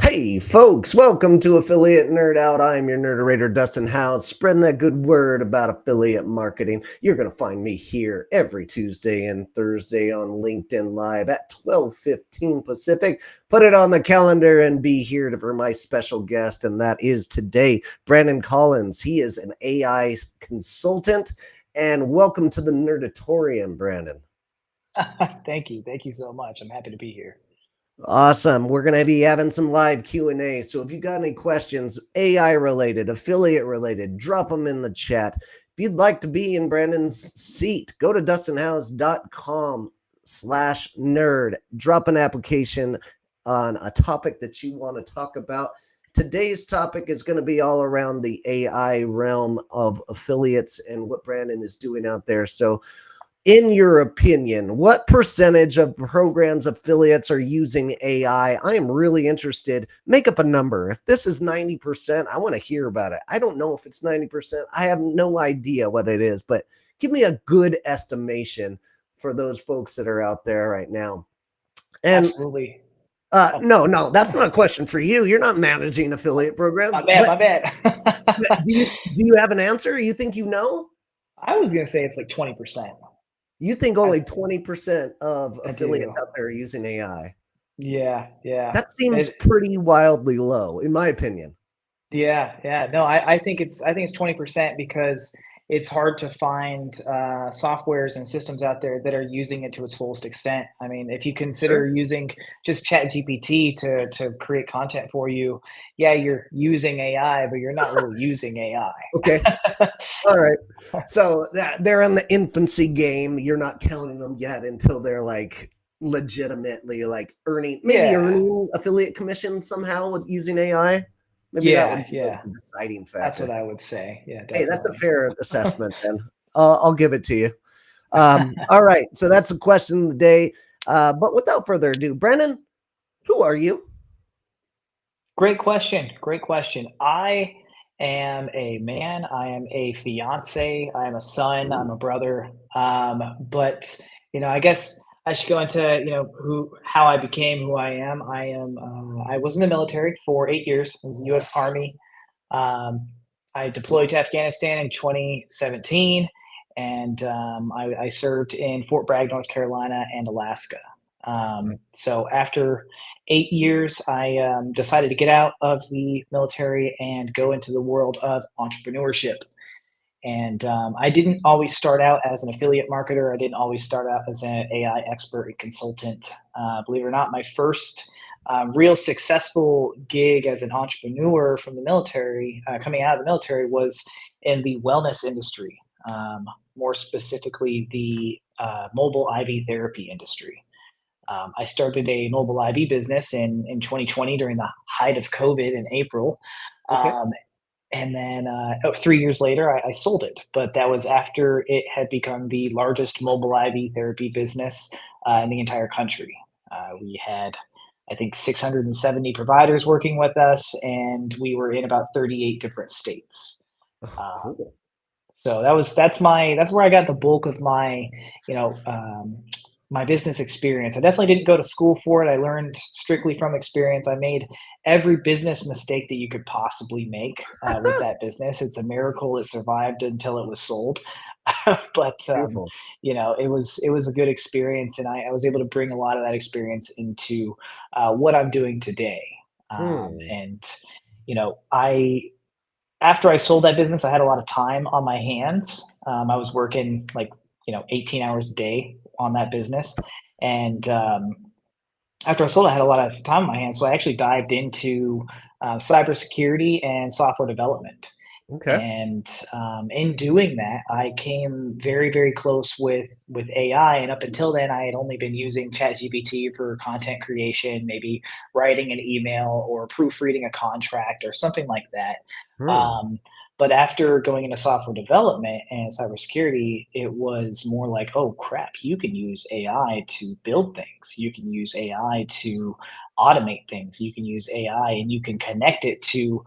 Hey, folks, welcome to Affiliate Nerd Out. I'm your nerderator, Dustin House, spreading that good word about affiliate marketing. You're going to find me here every Tuesday and Thursday on LinkedIn Live at 12:15 Pacific. Put it on the calendar and be here for my special guest, and that is today, Brandon Collins. He is an AI consultant, and welcome to the Nerdatorium, Brandon. Thank you. Thank you so much. I'm happy to be here. Awesome. We're going to be having some live Q&A. So if you got any questions, AI related, affiliate related, drop them in the chat. If you'd like to be in Brandon's seat, go to dustinhouse.com/nerd. Drop an application on a topic that you want to talk about. Today's topic is going to be all around the AI realm of affiliates and what Brandon is doing out there. So in your opinion, what percentage of programs affiliates are using AI? I am really interested. Make up a number. If this is 90%, I want to hear about it. I don't know if it's 90%. I have no idea what it is, but give me a good estimation for those folks that are out there right now. And Absolutely. Oh, no, that's not a question for you. You're not managing affiliate my programs, bad. but My bad. do you have an answer? You think you know? I was gonna say it's like 20%. You think I, only 20% of I affiliates do. out there are using AI? Yeah, yeah. That seems It, pretty wildly low, in my opinion. yeah, yeah. No, I think it's 20% because it's hard to find softwares and systems out there that are using it to its fullest extent. I mean, if you consider Sure. using just Chat GPT to create content for you, yeah, you're using AI, but you're not really using Okay. AI. All right. So they're in the infancy game. You're not counting them yet until they're like legitimately like maybe Yeah, earning affiliate commissions somehow with using AI. Maybe that would yeah, be like yeah. the deciding That's what factor. I would say. Yeah, Hey, that's a definitely. fair assessment then. I'll give it to you. All right. So that's a question of the day. But without further ado, Brennan, who are you? Great question. Great question. I am a man. I am a fiance. I am a son. I'm Ooh, a brother. But I guess I should go into how I became who I am. I was in the military for 8 years. I was in the U.S. Army. Um, I deployed to Afghanistan in 2017, and I served in Fort Bragg, North Carolina, and Alaska. So after 8 years, I decided to get out of the military and go into the world of entrepreneurship. And I didn't always start out as an affiliate marketer. I didn't always start out as an AI expert and consultant. Believe it or not, my first real successful gig as an entrepreneur from the military, coming out of the military, was in the wellness industry, more specifically the mobile IV therapy industry. I started a mobile IV business in 2020 during the height of COVID in April. okay. Um, and then 3 years later, I sold it. But that was after it had become the largest mobile IV therapy business in the entire country. We had, I think, 670 providers working with us, and we were in about 38 different states. Oh, Um, cool. so that's where I got the bulk of my you know my business experience. I definitely didn't go to school for it. I learned strictly from experience. I made every business mistake that you could possibly make with that business. It's a miracle it survived until it was sold. But Beautiful. it was a good experience, and I was able to bring a lot of that experience into what I'm doing today. Hmm. And I after I sold that business, I had a lot of time on my hands. I was working like 18 hours a day on that business, and after I sold, I had a lot of time on my hands. So I actually dived into cybersecurity and software development. Okay. And in doing that, I came very, very close with AI. And up until then, I had only been using ChatGPT for content creation, maybe writing an email or proofreading a contract or something like that. Hmm. Um, but after going into software development and cybersecurity, it was more like, oh crap, you can use AI to build things. You can use AI to automate things. You can use AI and you can connect it to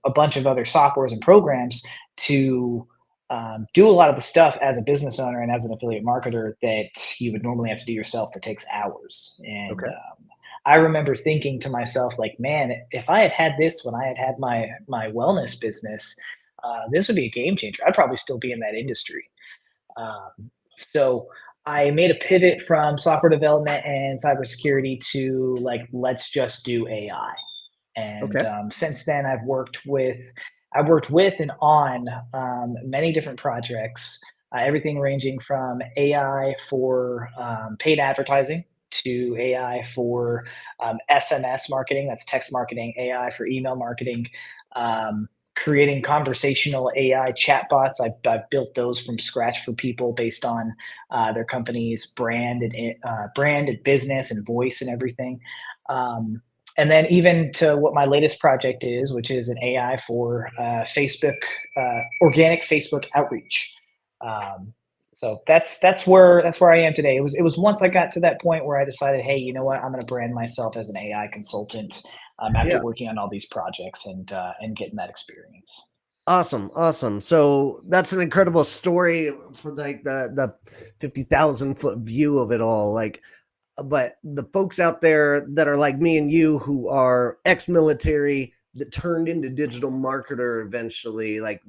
a bunch of other softwares and programs to do a lot of the stuff as a business owner and as an affiliate marketer that you would normally have to do yourself that takes hours. And Okay. I remember thinking to myself, like, man, if I had had this when I had had my wellness business, this would be a game changer. I'd probably still be in that industry. So I made a pivot from software development and cybersecurity to like, let's just do AI. And Okay. since then, I've worked with and on many different projects, everything ranging from AI for paid advertising to AI for SMS marketing, that's text marketing, AI for email marketing, creating conversational AI chatbots. I've built those from scratch for people based on their company's brand and business and voice and everything. Um, and then even to what my latest project is, which is an AI for Facebook, organic Facebook outreach. Um, so that's where I am today. It was once I got to that point where I decided, hey, you know what, I'm going to brand myself as an AI consultant after Yeah. working on all these projects and getting that experience. Awesome, awesome. So that's an incredible story for like the 50,000 foot view of it all. Like, but the folks out there that are like me and you who are ex-military that turned into digital marketer eventually, like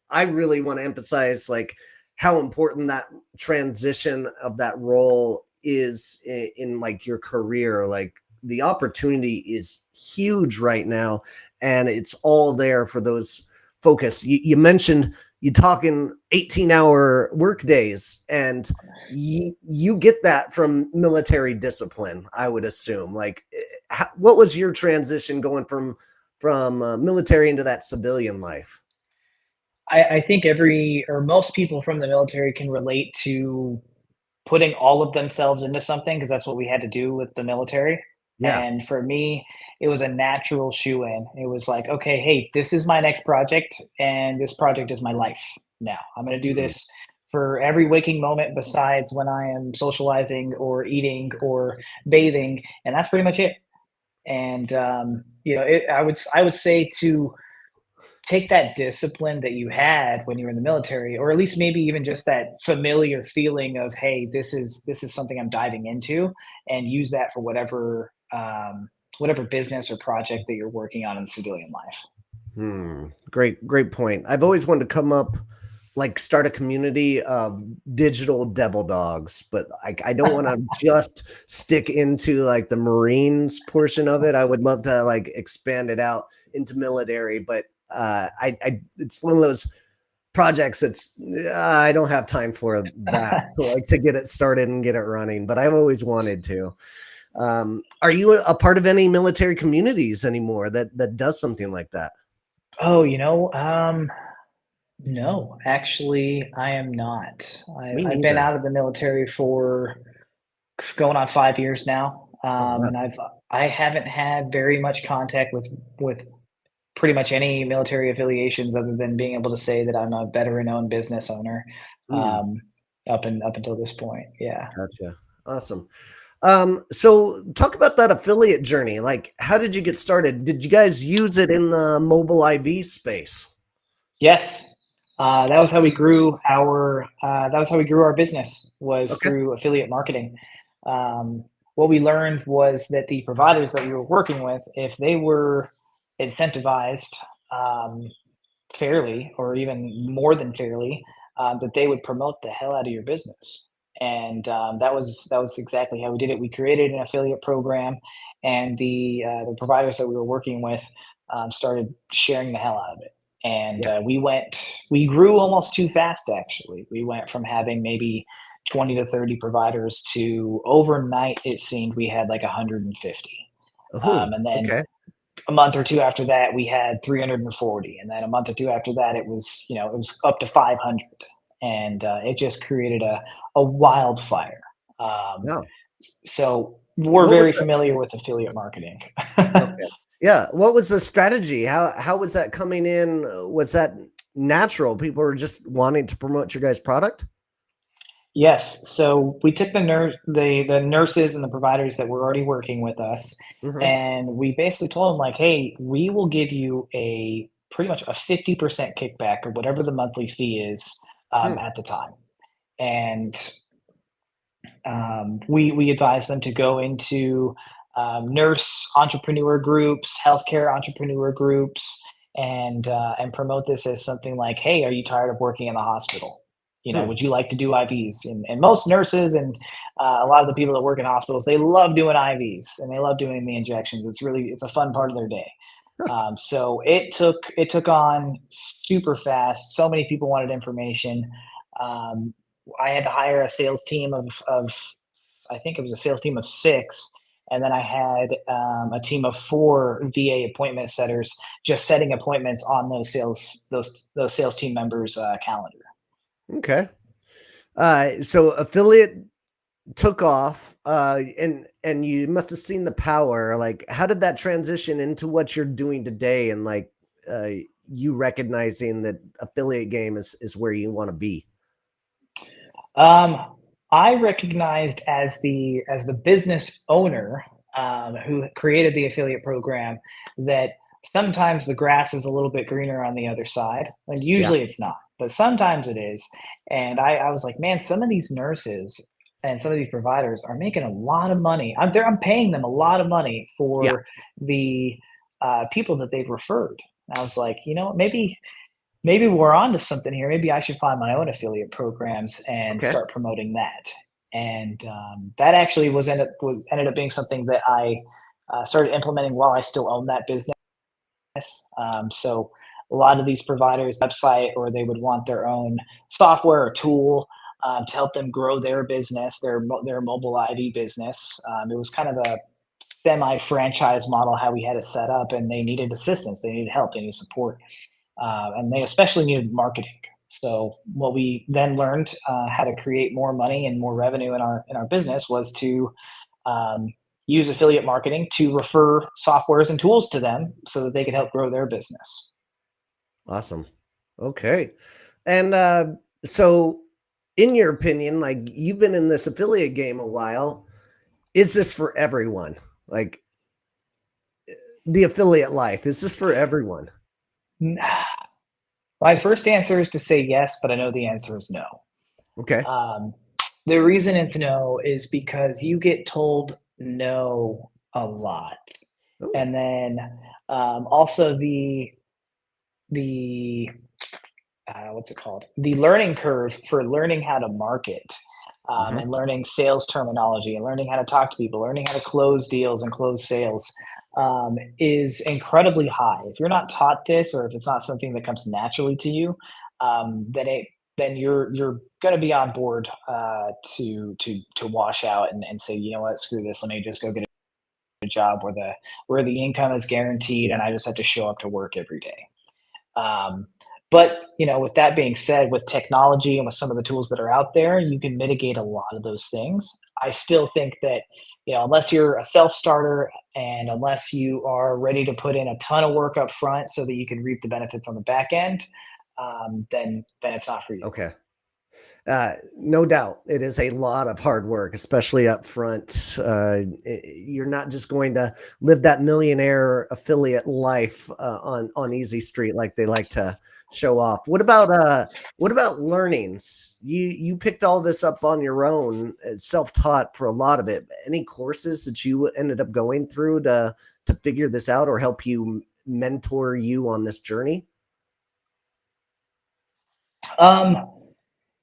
I really want to emphasize like how important that transition of that role is in like your career. Like the opportunity is huge right now, and it's all there for those focus. You mentioned you talking 18-hour work days, and you get that from military discipline, I would assume. Like, what was your transition going from military into that civilian life? I think every or most people from the military can relate to putting all of themselves into something because that's what we had to do with the military. Yeah. And for me, it was a natural shoe in. It was like, okay, hey, this is my next project, and this project is my life now. I'm going to do Mm, this for every waking moment besides when I am socializing or eating or bathing. And that's pretty much it. And, I would say to take that discipline that you had when you were in the military, or at least maybe even just that familiar feeling of, hey, this is something I'm diving into, and use that for whatever business or project that you're working on in the civilian life. great point. I've always wanted to come up, like start a community of digital devil dogs, but I don't want to just stick into like the Marines portion of it. I would love to like expand it out into military, but I it's one of those projects that's I don't have time for that to like to get it started and get it running, but I've always wanted to. Are you a part of any military communities anymore that does something like that? Oh, no, actually, I am not. Me I've been neither. out of the military for going on 5 years now, Oh wow. and I haven't had very much contact with pretty much any military affiliations other than being able to say that I'm a veteran-owned business owner, Hmm. um, up until this point, yeah. Gotcha. Awesome. So talk about that affiliate journey. Like, how did you get started? Did you guys use it in the mobile IV space? Yes, that was how we grew our business, was Okay. through affiliate marketing. What we learned was that the providers that we were working with, if they were incentivized, um, fairly or even more than fairly, that they would promote the hell out of your business. And that was exactly how we did it. We created an affiliate program, and the providers that we were working with started sharing the hell out of it. And Yeah. we grew almost too fast. Actually, we went from having maybe 20 to 30 providers to overnight it seemed we had like 150. Oh, And then okay. a month or two after that we had 340, and then a month or two after that it was up to 500, and it just created a wildfire. um, Wow. so we're What was very the familiar with affiliate marketing. okay. Yeah. What was the strategy? How was that coming in? Was that natural? People were just wanting to promote your guys' product? Yes, so we took the nurses and the providers that were already working with us, Hmm. and we basically told them like, hey, we will give you a pretty much a 50% kickback or whatever the monthly fee is, Hmm. at the time. And we advise them to go into nurse entrepreneur groups, healthcare entrepreneur groups, and promote this as something like, hey, are you tired of working in the hospital? Hmm. Would you like to do IVs? And most nurses and a lot of the people that work in hospitals, they love doing IVs and they love doing the injections. It's a fun part of their day. So it took on super fast. So many people wanted information. Um, I had to hire a sales team of I think it was a sales team of six, and then I had a team of four VA appointment setters just setting appointments on those sales team members' calendar. Okay. So affiliate took off, and you must have seen the power. Like, how did that transition into what you're doing today, and like, uh, you recognizing that affiliate game is where you want to be? Um, I recognized as the business owner who created the affiliate program that sometimes the grass is a little bit greener on the other side, and Yeah. usually it's not, but sometimes it is. And I was like, man, some of these nurses and some of these providers are making a lot of money. I'm paying them a lot of money Yeah. for the people that they've referred. And I was like, maybe we're on to something here. Maybe I should find my own affiliate programs and Okay. start promoting that. And that actually ended up being something that I started implementing while I still own that business. So a lot of these providers website, or they would want their own software or tool to help them grow their business, their mobile IV business. It was kind of a semi franchise model how we had it set up, and they needed assistance, they needed help, they needed support, and they especially needed marketing. So what we then learned how to create more money and more revenue in our business was to um, use affiliate marketing to refer softwares and tools to them so that they could help grow their business. Awesome. Okay. And so, in your opinion, like, you've been in this affiliate game a while, is this for everyone? Like, the affiliate life, is this for everyone? My first answer is to say yes, but I know the answer is no. Okay. Um, the reason it's no is because you get told no a lot, Oh. and then also the what's it called? The learning curve for learning how to market, Uh-huh. and learning sales terminology and learning how to talk to people, learning how to close deals and close sales is incredibly high. If you're not taught this, or if it's not something that comes naturally to you, then you're going to be on board to wash out and say, you know what, screw this. Let me just go get a job where the income is guaranteed and I just have to show up to work every day. Um, but with that being said, with technology and with some of the tools that are out there, you can mitigate a lot of those things. I still think that unless you're a self starter and unless you are ready to put in a ton of work up front so that you can reap the benefits on the back end, then it's not for you. Okay. No doubt, it is a lot of hard work, especially up front. You're not just going to live that millionaire affiliate life on easy street like they like to show off. What about learnings? You picked all this up on your own, self taught for a lot of it. Any courses that you ended up going through to figure this out or help you mentor you on this journey? Um,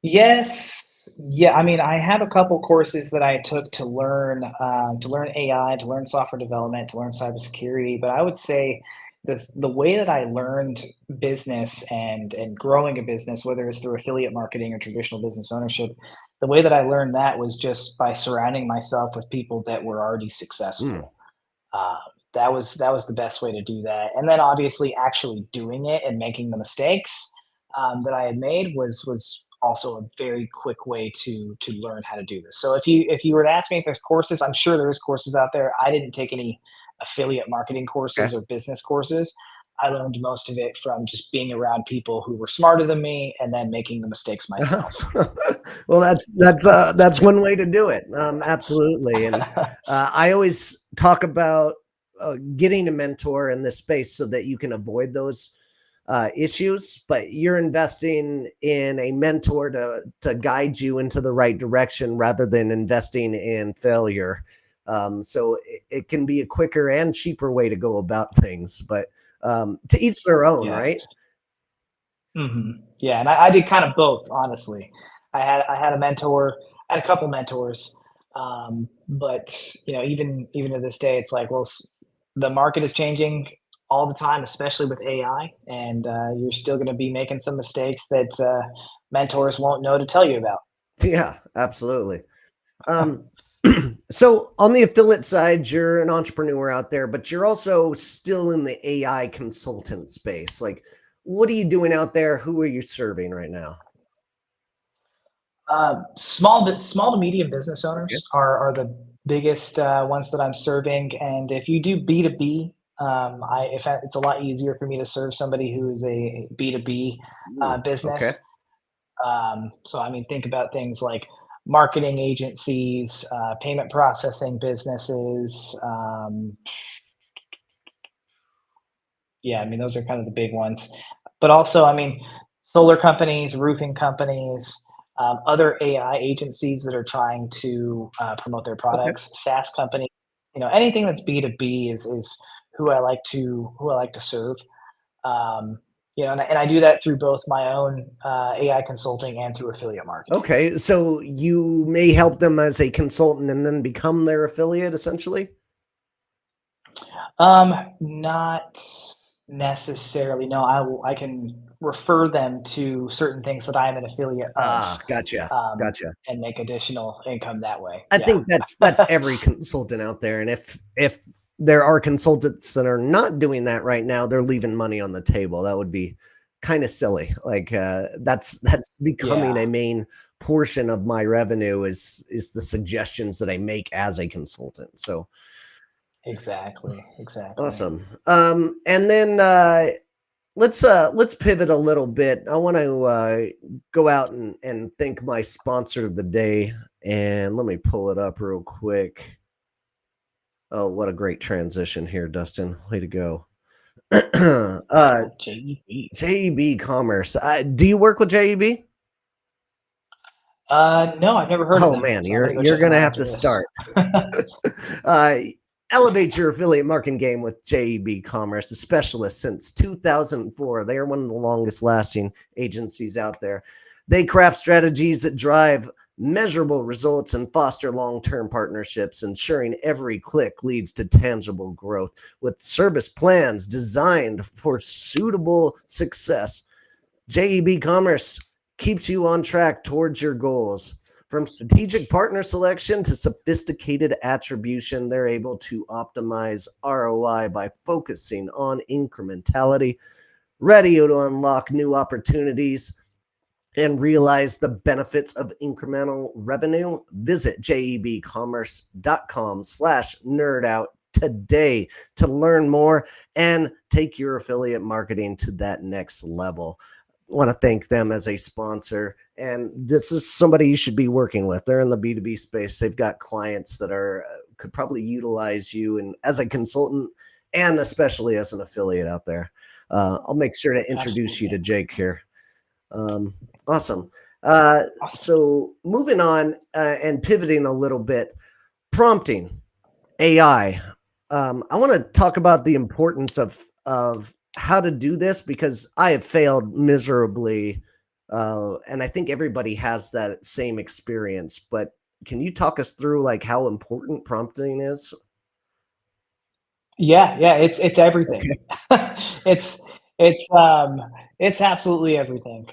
Yes. Yeah, I mean, I have a couple courses that I took to learn AI, to learn software development, to learn cybersecurity. But I would say the way that I learned business and growing a business, whether it's through affiliate marketing or traditional business ownership, the way that I learned that was just by surrounding myself with people that were already Mm, successful. Uh, that was the best way to do that. And then obviously actually doing it and making the mistakes that I had made was also a very quick way to learn how to do this. So if you were to ask me if there's courses, I'm sure there is courses out there. I didn't take any affiliate marketing okay. courses or business courses. I learned most of it from just being around people who were smarter than me and then making the mistakes myself. Well, that's one way to do it. Absolutely, and I always talk about getting a mentor in this space so that you can avoid those issues. But you're investing in a mentor to guide you into the right direction rather than investing in failure. So it can be a quicker and cheaper way to go about things, but to each their own, right? Yes. Yeah, and I did kind of both, honestly. I had a mentor, I had a couple mentors, but even to this day, it's like, well, the market is changing all the time, especially with AI, and you're still going to be making some mistakes that mentors won't know to tell you about. Yeah, absolutely. Um, so on the affiliate side, you're an entrepreneur out there, but you're also still in the AI consultant space. Like, what are you doing out there? Who are you serving right now? Small to medium business Okay. owners are the biggest ones that I'm serving, and if you do B2B, it's a lot easier for me to serve somebody who is a B2B Ooh, okay. business. So I mean, think about things like marketing agencies, payment processing businesses. Yeah, I mean, those are kind of the big ones. But also, I mean, solar companies, roofing companies, other AI agencies that are trying to promote their Okay. products, SaaS companies. Anything that's B2B is who I like to serve. Um, and I do that through both my own AI consulting and through affiliate marketing. Okay. So you may help them as a consultant and then become their affiliate essentially? Not necessarily. No, I can refer them to certain things that I am an affiliate of, Ah, gotcha. Gotcha. and make additional income that way. I Yeah. think that's every consultant out there, and if there are consultants that are not doing that right now, they're leaving money on the table. That would be kind of silly. Like that's becoming Yeah, a main portion of my revenue is the suggestions that I make as a consultant. So exactly, exactly. awesome. And then let's pivot a little bit. I want to go out and thank my sponsor of the day, and let me pull it up real quick. Oh, what a great transition here, Dustin. Way to go. Oh, JEB. JEB Commerce. Do you work with JEB? No, I've never heard of Oh them, man, so I'm you're gonna go you're check them gonna out have after to this. start. uh, Elevate your affiliate marketing game with JEB Commerce, a specialist since 2004. They are one of the longest lasting agencies out there. They craft strategies that drive measurable results and foster long term partnerships, ensuring every click leads to tangible growth with service plans designed for suitable success. JEB Commerce keeps you on track towards your goals. From strategic partner selection to sophisticated attribution, they're able to optimize ROI by focusing on incrementality, ready to unlock new opportunities and realize the benefits of incremental revenue. Visit jebcommerce.com/nerdout today to learn more and take your affiliate marketing to that next level. Want to thank them as a sponsor. And this is somebody you should be working with. They're in the B2B space. They've got clients that are could probably utilize you and as a consultant and especially as an affiliate out there. I'll make sure to introduce you to Absolutely. Jake here. Um, awesome. Uh, Awesome. so moving on and pivoting a little bit, prompting AI. I want to talk about the importance of how to do this because I have failed miserably, and I think everybody has that same experience. But can you talk us through like how important prompting is? Yeah, yeah, it's everything. Okay. It's it's, um, it's absolutely everything.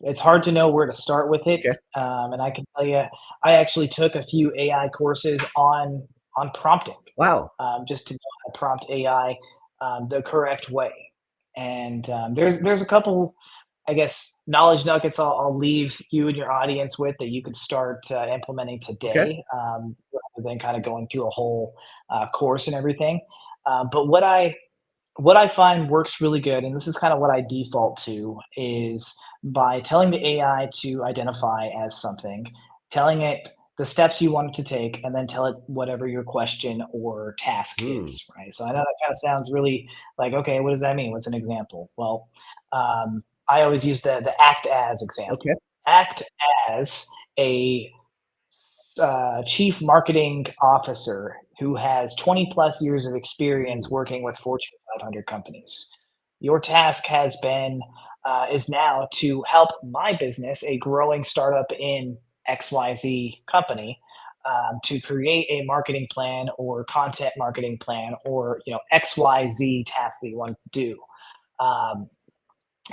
It's hard to know where to start with it, Okay. and I can tell you, I actually took a few AI courses on prompting, Wow. just to know how to prompt AI, the correct way. And, there's a couple, I guess, knowledge nuggets I'll leave you and your audience with that you could start implementing Okay. today, rather than kind of going through a whole course and everything. But what I find works really good, and this is kind of what I default to, is by telling the AI to identify as something, telling it the steps you want it to take, and then tell it whatever your question or task Hmm. is, right? So I know that kind of sounds really like, okay, what does that mean? What's an example? Well, I always use the act as Okay. example. Act as a chief marketing officer who has 20 plus years of experience Ooh, working with Fortune 500 companies. Your task has been is now to help my business, a growing startup in XYZ company, to create a marketing plan or content marketing plan or XYZ task that you want to do. Um,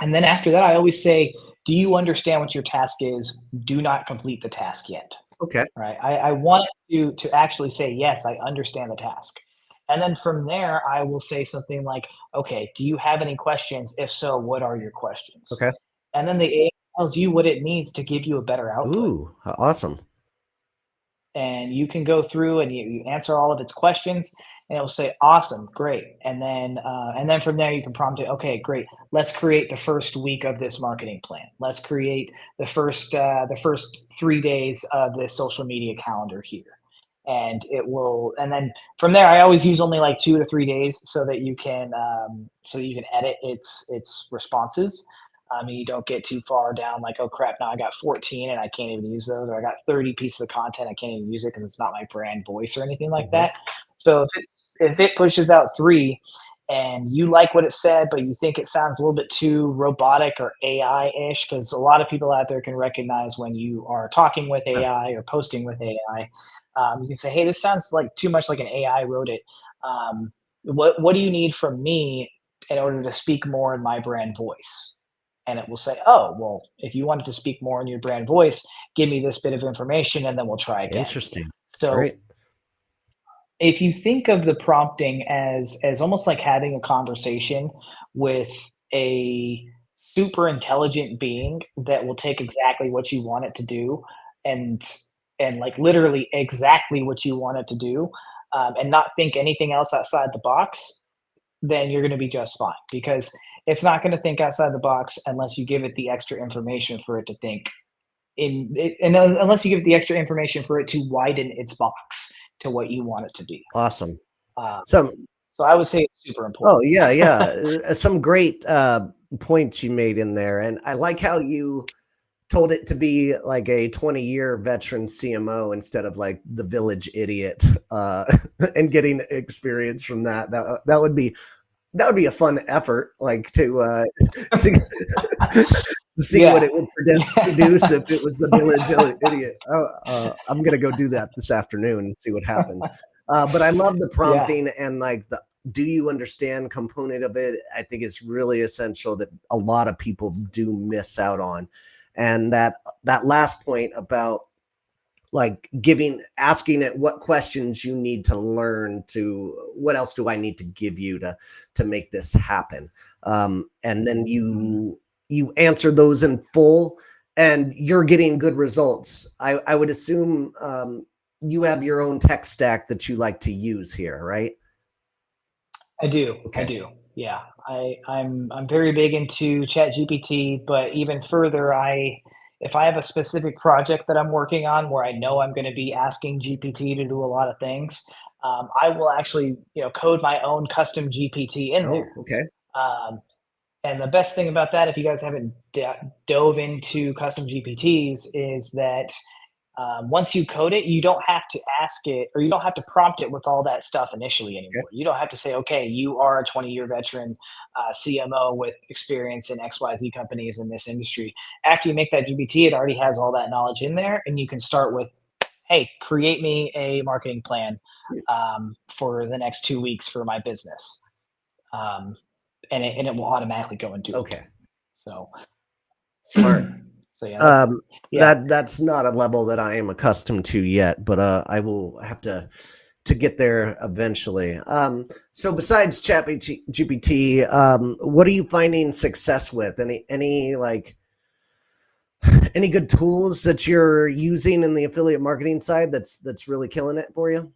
and then after that, I always say, do you understand what your task is? Do not complete the task yet. okay. Right. I want you to actually say, yes, I understand the task. And then from there, I will say something like, okay, do you have any questions? If so, what are your questions? Okay. And then the AI tells you what it needs to give you a better output. Ooh, awesome. And you can go through and you answer all of its questions and it will say awesome, great, and then from there you can prompt it, okay, great, let's create the first week of this marketing plan, let's create the first 3 days of this social media calendar here, and it will, and then from there I always use only like 2 to 3 days so that you can edit its responses. And you don't get too far down like, oh crap, now I got 14 and I can't even use those, or I got 30 pieces of content, I can't even use it because it's not my brand voice or anything like Mhm. that. So if it pushes out three and you like what it said, but you think it sounds a little bit too robotic or AI-ish, because a lot of people out there can recognize when you are talking with Yeah, AI or posting with AI. You can say, hey, this sounds like too much like an AI wrote it. What do you need from me in order to speak more in my brand voice? And it will say, oh, well, if you wanted to speak more in your brand voice, give me this bit of information and then we'll try again. interesting. So Right. if you think of the prompting as almost like having a conversation with a super intelligent being that will take exactly what you want it to do and like literally exactly what you want it to do, and not think anything else outside the box, then you're going to be just fine, because it's not going to think outside the box unless you give it the extra information for it to think and unless you give it the extra information for it to widen its box to what you want it to be. Awesome. Um, So so I would say it's super oh, important. yeah, yeah, some great, points you made in there, and I like how you told it to be like a 20-year veteran CMO instead of like the village idiot, and getting experience from that. That would be a fun effort, like, to see what Yeah. it would produce Yeah. if it was the village idiot. Oh, I'm gonna go do that this afternoon and see what happens. But I love the Yeah. prompting and like the do you understand component of it. I think it's really essential that a lot of people do miss out on, and that last point about like asking it what questions you need to learn to what else do I need to give you to make this happen, and then Mhm. you answer those in full and you're getting good results. I would assume you have your own tech stack that you like to use here, right? I do. I Okay. do. Yeah. I'm very big into Chat GPT, but even further, if I have a specific project that I'm working on where I know I'm going to be asking GPT to do a lot of things, I will actually code my own custom GPT in Oh, there. okay. Um, And the best thing about that, if you guys haven't dove into custom GPTs, is that once you code it, you don't have to ask it or you don't have to prompt it with all that stuff initially Okay. anymore. You don't have to say, okay, you are a 20-year veteran CMO with experience in XYZ companies in this industry. After you make that GPT, it already has all that knowledge in there. And you can start with, hey, create me a marketing plan for the next 2 weeks for my business. Um, and it will automatically go and do it. Okay. So, Smart. so yeah, Um, yeah, that's not a level that I am accustomed to yet, but I will have to get there eventually. So besides GPT, what are you finding success with? Any like any good tools that you're using in the affiliate marketing side that's really killing it for you?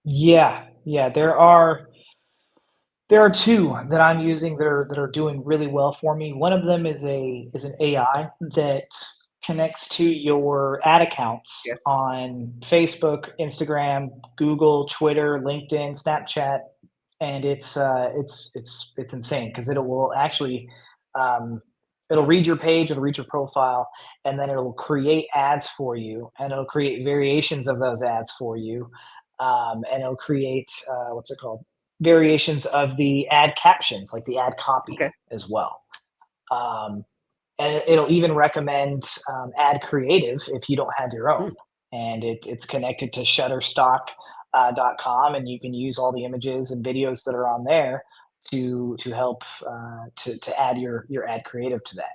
yeah. There are two that I'm using that are doing really well for me. One of them is an AI that connects to your ad accounts Yeah. on Facebook, Instagram, Google, Twitter, LinkedIn, Snapchat, and it's insane because it will actually um, it'll read your page, it'll read your profile, and then it'll create ads for you, and it'll create variations of those ads for you, and it'll create what's it called? Variations of the ad captions, like the ad copy Okay. as well. Um, and it'll even recommend ad creative if you don't have your own. Hmm, And it's connected to Shutterstock .com, and you can use all the images and videos that are on there to help to add your ad creative to that.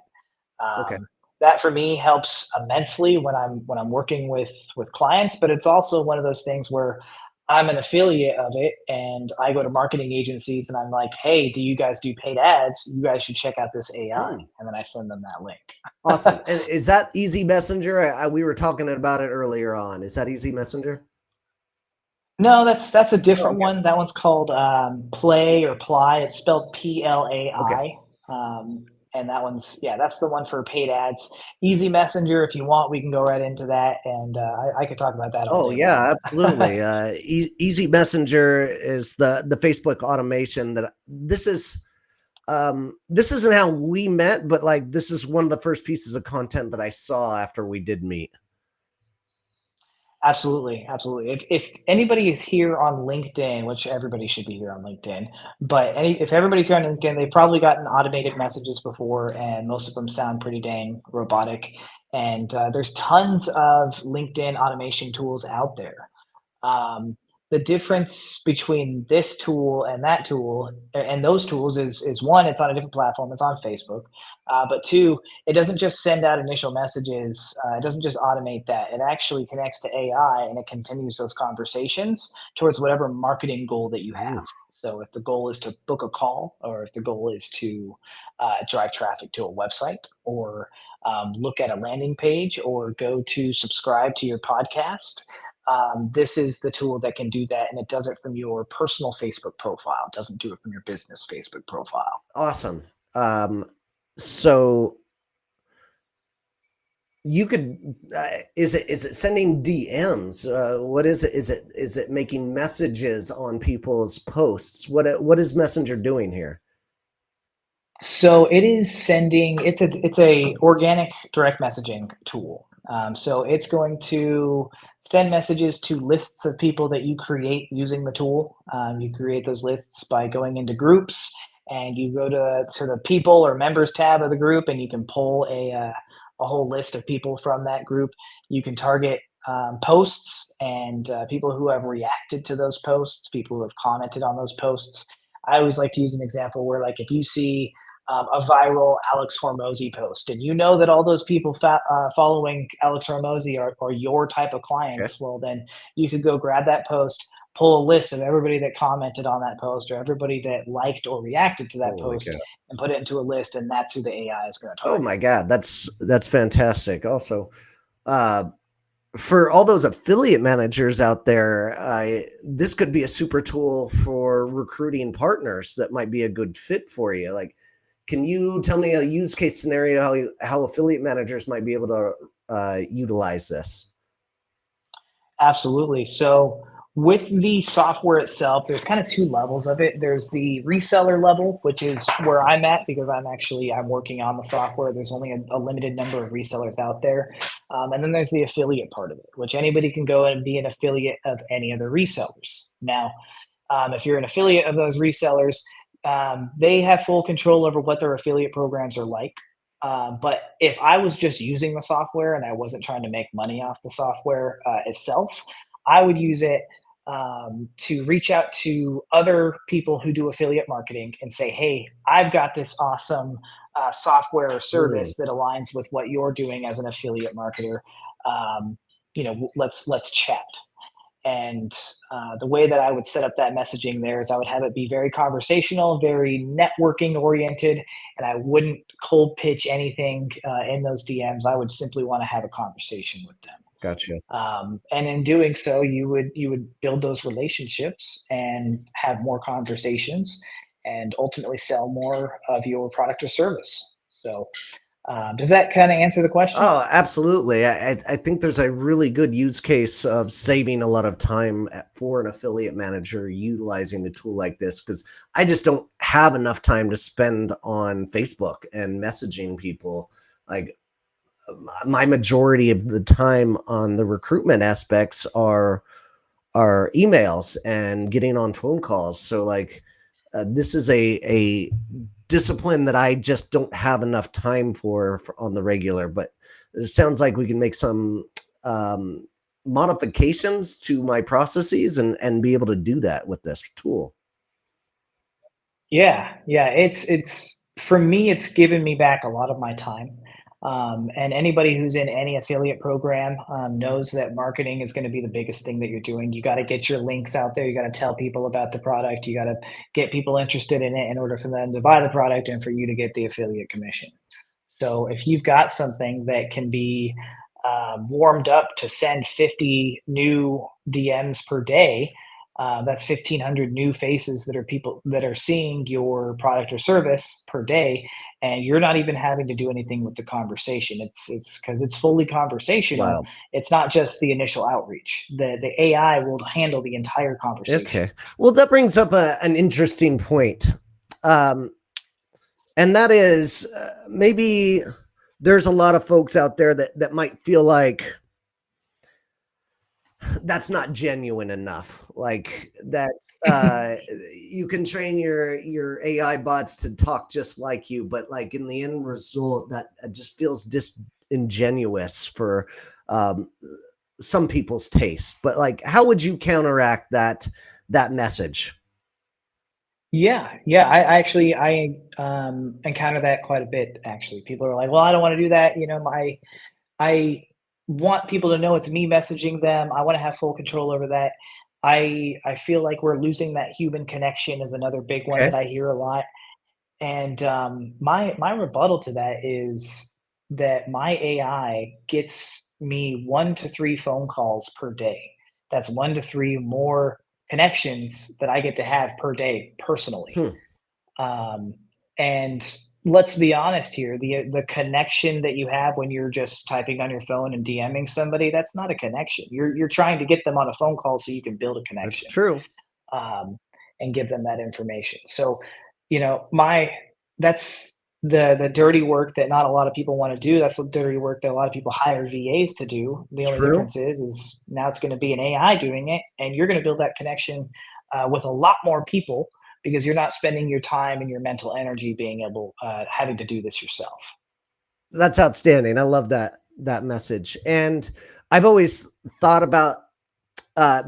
okay. That for me helps immensely when I'm working with clients, but it's also one of those things where I'm an affiliate of it and I go to marketing agencies and I'm like, hey, do you guys do paid ads? You guys should check out this AI. Hmm, And then I send them that awesome. link. And is that Easy Messenger? We were talking about it earlier on. Is that Easy Messenger? No, that's a Oh, different okay. one. That one's called Play or Ply. It's spelled Okay. PLAI. And that one's, yeah, that's the one for paid ads. Easy Messenger, if you want, we can go right into that, and I could talk about that all Oh day long. yeah, absolutely. Easy Messenger is the Facebook automation that this isn't how we met, but like this is one of the first pieces of content that I saw after we did meet. Absolutely, absolutely. If anybody is here on LinkedIn, which everybody should be here on LinkedIn, but if everybody's here on LinkedIn, they've probably gotten automated messages before, and most of them sound pretty dang robotic. And there's tons of LinkedIn automation tools out there. Um, the difference between this tool and that tool and those tools is one, it's on a different platform, it's on Facebook. But two, it doesn't just send out initial messages, it doesn't just automate that. It actually connects to AI and it continues those conversations towards whatever marketing goal that you Ooh, have. So if the goal is to book a call, or if the goal is to drive traffic to a website, or look at a landing page, or go to subscribe to your podcast, this is the tool that can do that, and it does it from your personal Facebook profile. It doesn't do it from your business Facebook profile. awesome. Um, so you could is it sending DMs? What is it? Is it making messages on people's posts? What is Messenger doing here? So it is sending. It's a organic direct messaging tool. So it's going to send messages to lists of people that you create using the tool. You create those lists by going into groups, and you go to the people or members tab of the group, and you can pull a whole list of people from that group. You can target posts and people who have reacted to those posts, people who have commented on those posts. I always like to use an example where, like, if you see a viral Alex Hormozy post, and you know that all those people following Alex Hormozy are your type of Okay. clients, well, then you could go grab that post, pull a list of everybody that commented on that post or everybody that liked or reacted to that Holy cow. post, and put it into a list, and that's who the AI is going to Oh target. my God, that's fantastic. Also, uh, for all those affiliate managers out there, this could be a super tool for recruiting partners that might be a good fit for you. Like, can you tell me a use case scenario how affiliate managers might be able to utilize this? Absolutely. So with the software itself, there's kind of two levels of it. There's the reseller level, which is where I'm at because I'm working on the software. There's only a limited number of resellers out there. And then there's the affiliate part of it, which anybody can go and be an affiliate of any of the resellers. Now, if you're an affiliate of those resellers, they have full control over what their affiliate programs are like. But if I was just using the software and I wasn't trying to make money off the software itself, I would use it to reach out to other people who do affiliate marketing and say, "Hey, I've got this awesome software or Mm, service that aligns with what you're doing as an affiliate marketer. Um, let's chat." And the way that I would set up that messaging there is I would have it be very conversational, very networking oriented, and I wouldn't cold pitch anything in those DMs. I would simply want to have a conversation with them. gotcha. And in doing so, you would build those relationships and have more conversations, and ultimately sell more of your product or service. So Does that kind of answer the question? Oh, absolutely. I think there's a really good use case of saving a lot of time for an affiliate manager utilizing a tool like this, because I just don't have enough time to spend on Facebook and messaging people. Like, my majority of the time on the recruitment aspects are emails and getting on phone calls. So like, this is a discipline that I just don't have enough time for on the regular. But it sounds like we can make some um, modifications to my processes and be able to do that with this tool. Yeah, yeah, it's for me, it's given me back a lot of my time. And anybody who's in any affiliate program knows that marketing is going to be the biggest thing that you're doing. You got to get your links out there. You got to tell people about the product. You got to get people interested in it in order for them to buy the product and for you to get the affiliate commission. So if you've got something that can be warmed up to send 50 new DMs per day, that's 1,500 new faces that are people that are seeing your product or service per day, and you're not even having to do anything with the conversation. It's because it's fully conversational. Wow. It's not just the initial outreach. The AI will handle the entire conversation. Okay. Well, that brings up an interesting point. Um, and that is, maybe there's a lot of folks out there that might feel like that's not genuine enough. Like that, you can train your AI bots to talk just like you, but like in the end result, that just feels disingenuous for um, some people's taste. But like, how would you counteract that message? Yeah, yeah. I actually encounter that quite a bit. Actually, people are like, "Well, I don't want to do that." You know, my I want people to know it's me messaging them. I want to have full control over that. I feel like we're losing that human connection is another big one that Okay. I hear a lot. And my rebuttal to that is that my AI gets me 1 to 3 phone calls per day. That's 1 to 3 more connections that I get to have per day personally. Hmm. Um, and let's be honest here, the connection that you have when you're just typing on your phone and DMing somebody, that's not a connection. You're trying to get them on a phone call so you can build a That's connection, true. um, and give them that information. So, my that's the dirty work that not a lot of people want to do. That's the dirty work that a lot of people hire VAs to do. The only True. difference is now it's going to be an AI doing it, and you're going to build that connection with a lot more people because you're not spending your time and your mental energy being able having to do this yourself. That's outstanding. I love that message. And I've always thought about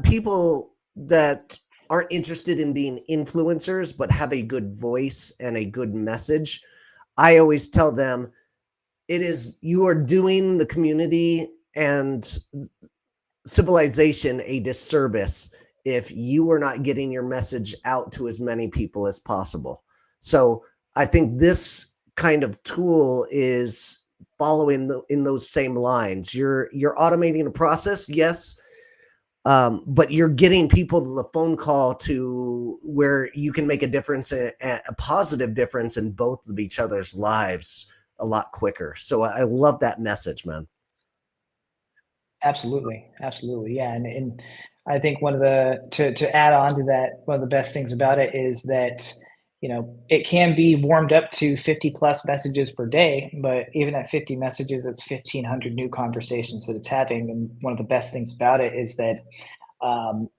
people that aren't interested in being influencers but have a good voice and a good message. I always tell them it is you are doing the community and civilization a disservice if you are not getting your message out to as many people as possible. So I think this kind of tool is following in those same lines. You're automating a process, yes, but you're getting people to the phone call to where you can make a difference, a positive difference in both of each other's lives a lot quicker. So I love that message, man. Absolutely, absolutely, yeah, and I think one of the to add on to that, one of the best things about it is that, it can be warmed up to 50 plus messages per day, but even at 50 messages, it's 1,500 new conversations that it's having, and one of the best things about it is that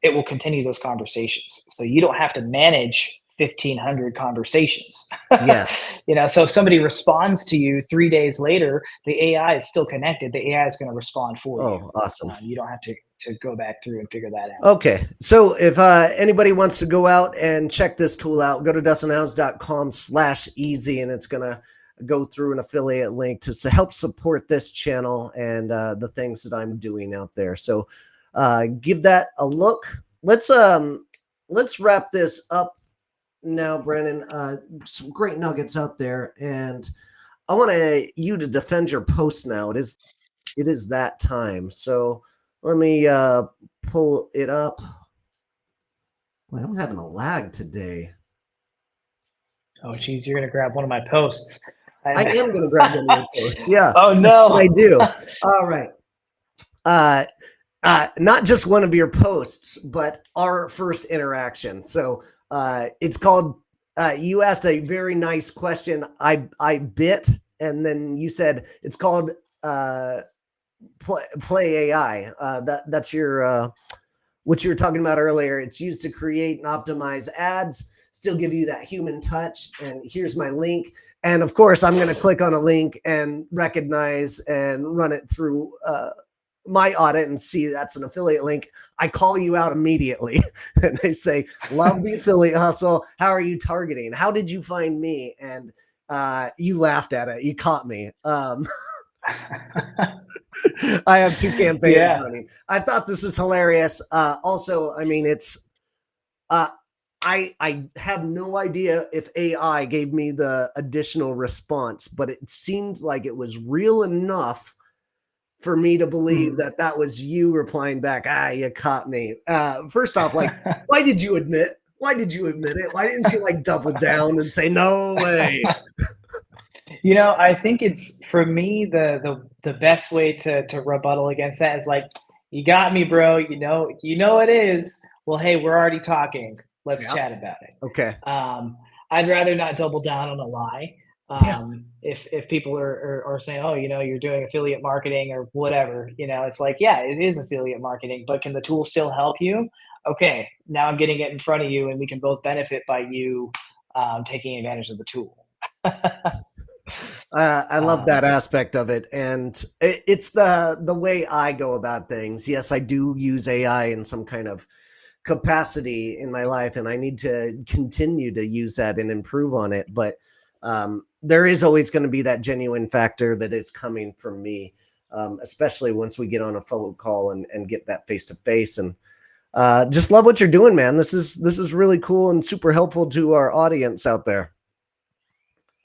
it will continue those conversations. So you don't have to manage 1,500 conversations. Yes. So if somebody responds to you 3 days later, the AI is still connected. The AI is going to respond for you. Oh, awesome. You don't have to go back through and figure that out. Okay. So if anybody wants to go out and check this tool out, go to dustinhouse.com/easy, and it's going to go through an affiliate link to help support this channel and the things that I'm doing out there. So give that a look. Let's wrap this up now, Brennan. Some great nuggets out there, and I want you to defend your post now. It is that time. So let me pull it up. Boy, I'm having a lag today. Oh, geez, you're going to grab one of my posts. I am going to grab one of your posts. Yeah, Oh that's what I no. do. All right. Uh, not just one of your posts, but our first interaction. So it's called. You asked a very nice question. I bit, and then you said it's called play AI. That's your what you were talking about earlier. It's used to create and optimize ads, still give you that human touch. And here's my link. And of course, I'm going to click on a link and recognize and run it through my audit and see that's an affiliate link. I call you out immediately and I say, love the affiliate hustle. How are you targeting? How did you find me? And you laughed at it. You caught me. I have 2 campaigns Yeah. running. I thought this is hilarious. Also, I mean, it's uh, I have no idea if AI gave me the additional response, but it seemed like it was real enough for me to believe Mhm. that that was you replying back. You caught me. First off, like, why did you admit? Why did you admit it? Why didn't you like double down and say no way? I think it's for me the best way to rebuttal against that is like, you got me, bro. It is. Well, hey, we're already talking. Let's Yep. chat about it. Okay. Um, I'd rather not double down on a lie. Yeah. If people are saying, oh, you're doing affiliate marketing or whatever, it's like, yeah, it is affiliate marketing, but can the tool still help you? Okay, now I'm getting it in front of you, and we can both benefit by you taking advantage of the tool. I love um, that aspect of it, and it's the way I go about things. Yes, I do use AI in some kind of capacity in my life, and I need to continue to use that and improve on it. But there is always going to be that genuine factor that is coming from me, especially once we get on a phone call and get that face to face. And just love what you're doing, man. This is really cool and super helpful to our audience out there.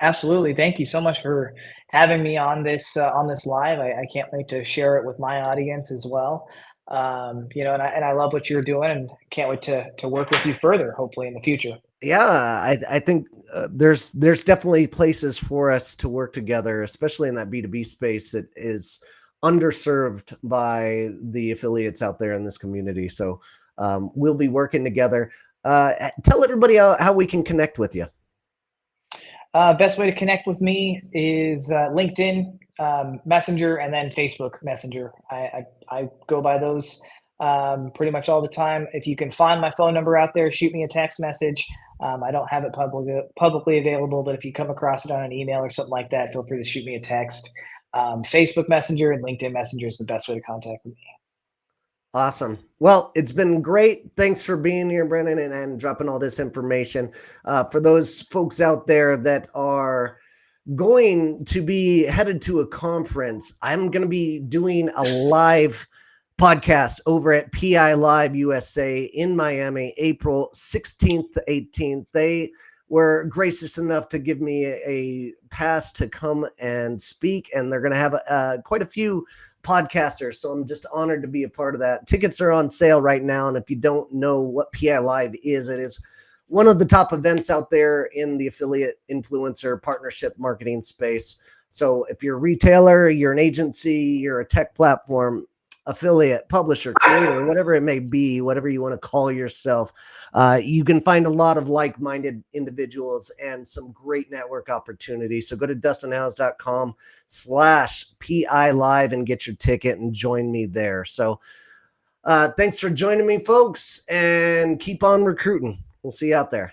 Absolutely. Thank you so much for having me on this live. I can't wait to share it with my audience as well. And I love what you're doing, and can't wait to work with you further, hopefully in the future. Yeah, I think there's definitely places for us to work together, especially in that B2B space that is underserved by the affiliates out there in this community. So we'll be working together. Tell everybody how we can connect with you. Best way to connect with me is LinkedIn, Messenger, and then Facebook Messenger. I go by those pretty much all the time. If you can find my phone number out there, shoot me a text message. I don't have it publicly available, but if you come across it on an email or something like that, feel free to shoot me a text. Facebook Messenger and LinkedIn Messenger is the best way to contact me. Awesome. Well, it's been great. Thanks for being here, Brennan, and dropping all this information. For those folks out there that are going to be headed to a conference, I'm going to be doing a live podcast over at PI Live USA in Miami, April 16th to 18th. They were gracious enough to give me a pass to come and speak, and they're going to have quite a few podcasters. So I'm just honored to be a part of that. Tickets are on sale right now. And if you don't know what PI Live is, it is one of the top events out there in the affiliate influencer partnership marketing space. So if you're a retailer, you're an agency, you're a tech platform, affiliate, publisher, creator, whatever it may be, whatever you want to call yourself, you can find a lot of like-minded individuals and some great network opportunities. So go to dustinhouse.com/PI Live and get your ticket and join me there. So thanks for joining me, folks, and keep on recruiting. We'll see you out there.